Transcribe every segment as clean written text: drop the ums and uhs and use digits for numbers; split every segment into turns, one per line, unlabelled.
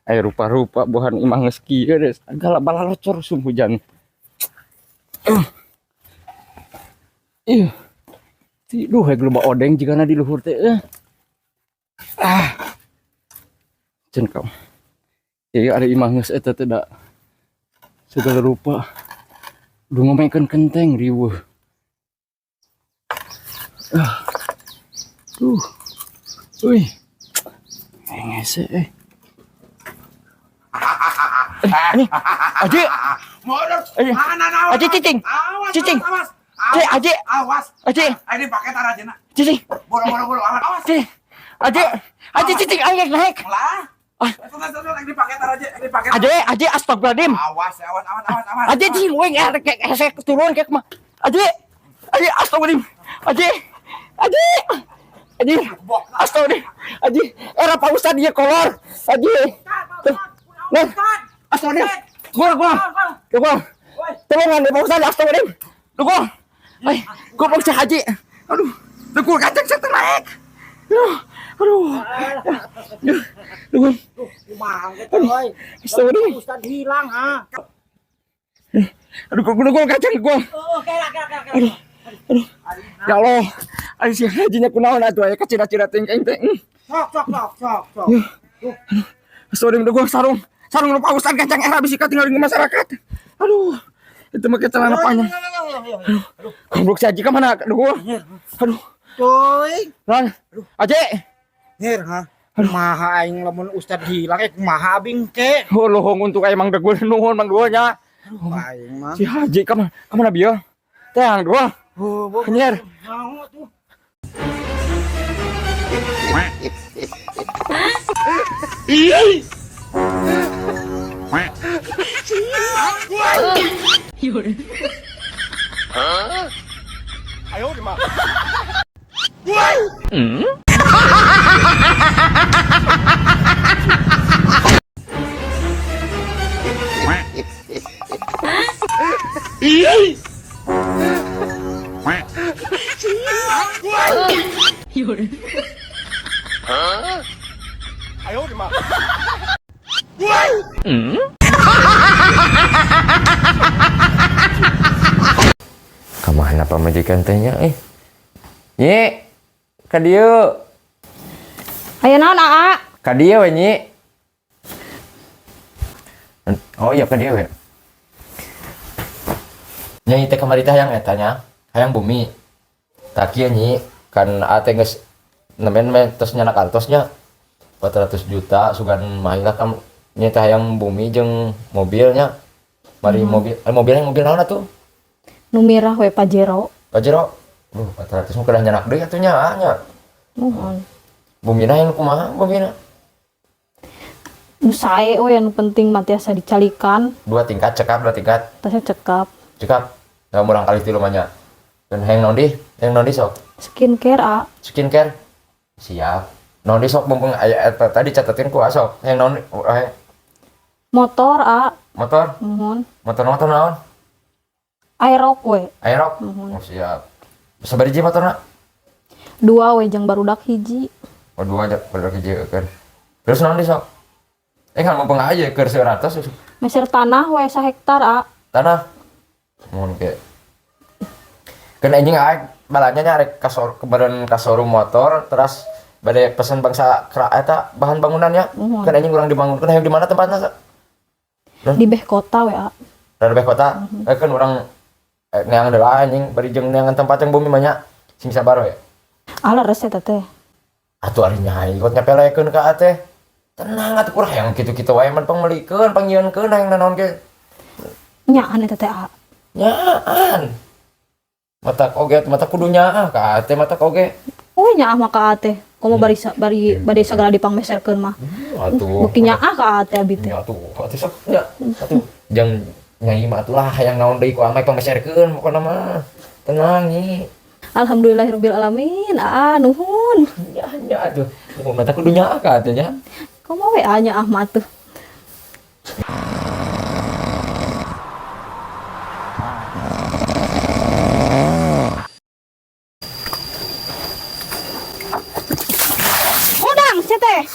Air rupa-rupa buhan imah ngeski deh. Galak balalocor sum hujan. Ih. Duh, gelembak odeng jika di luhur teh. Cen kau. Jadi ada imah nges eta teh da segala rupa. Duh ngomekeun kenteng riweuh. Uy. Ngese Ini Aji. Aji cicing. Cicing. Aji.
Awas.
Aji.
Ini pakai tarajena.
Cicing.
Boro-boro awas.
Aji cicing naik.
Lah. Ini pakai tarajena, ini pakai.
Aji astagfirullahaladzim.
Awas.
Aji cicing weng kayak turun kayak mah. Aji astagfirullahaladzim. Aji astagfirullahaladzim. Aji era Pak Ustad dia kolor. Aji. Nah, astagfirullahaladzim. Gua. Tolongan Pak Ustad astagfirullahaladzim. Gua. Gua paksa Haji. Aduh, gua kacang setengah naik. Aduh.
Kumaha gitu euy.
Astagfirullahaladzim.
Ustad hilang ha.
Aduh, gua kacang gua. Aduh. Ya Allah. Ayo si Hajinya kunaon atuh aya kacira-cira tengkeng teh.
Sok.
Astagfirullahaladzim gua sarung nu Pak Ustad kacang era bisi tinggal di masyarakat. Aduh. Itu mah celana panjang. Aduh. Goblok si Haji ka mana? Aduh.
Cuy.
Lan. Aji.
Her ha. Kumaha aing lamun Ustad hilang kumaha abing ke.
Lohong untuk aya Mang Degul nuhun Mang Degul nya.
Aing mah.
Si Haji ka mana bieu? Teh Mang Degul. Kenyer. Ayo di mana? Ayo di mana? Kemana pemajikan tehnya Nyi, ka dieu.
Aya naon Aa?
Ka dieu we Nyi. Oh iya ka dieu we. Nyai teh kamari teh hayang eta nya, hayang bumi. Tak kieu Nyi, kan ate geus nemen tos nyana kantosnya 400 juta sugan mahila kam nyai teh hayang bumi jeung mobilnya. Mari mobil naon atuh?
Nu mirah we Pajero.
400 mah kedah nyanak deui atuh nya.
Nuhun.
Bumina yang kumaha bumina?
Nu sae we anu penting mah tiasa dicalikan.
2 tingkat cekap.
Tasnya cekap.
Da murang kali 3 mah nya. Dan hayang naon di sok?
Skincare A.
Skincare. Siap. Naon di sok mumpung aya eta tadi catetin ku sok. Hayang naon?
Motor A.
Motor.
Nuhun.
Motor naon?
Aerox we.
Aerox. Oh siap. Sabari motorna?
2 we jeung barudak hiji.
Oh 2 aja barudak hiji eukeun. Terus naon di sok? Kan mumpung aja keur 100.
Meser tanah we 1 hektar A.
Tanah. Mun ke. Kan anjing aek balanya nyarek kebadan ka showroom motor terus bade pesen bangsa eta bahan bangunannya. Kan anjing urang dibangunkeun hayang di mana tempatna?
Di beh kota we A.
Dari beh kota. Kan urang neangan deula anjing bari jeung neangan tempat yang bumi banyak sing sabar we.
Ala resep teh.
Atuh ari nyai kot nyapelekeun ka teh. Tenang atuh kurang hayang kitu-kitu wae man panglikeun pangyieunkeun hayang naon ge.
Nyaan eta teh A.
Nyaan. Mata kudu nyaah ka teh mata oge.
Oh nyaah mah ka teh. Komo bari bade sagala dipangmeserkeun mah.
Atuh.
Beuki nyaah ka teh abi teh.
Atuh sok nya. Atuh jang Nyai mah atulah hayang naon deui ku amai pameserkeun pokona mah. Tenang Nyi.
Alhamdulillahirabbil alamin. Nuhun.
Ya atuh. Mun mata kudu nyaah ka atuh nya.
Komo we nya mah tuh. Udang sia teh.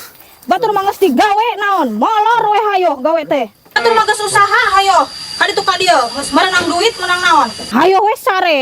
Batur mah geus digawe naon? molor we hayo gawe teh.
Atuh mah geus usaha hayo. Kadi tuh ka dieu, geus merenang duit menang naon.
Hayo we sare.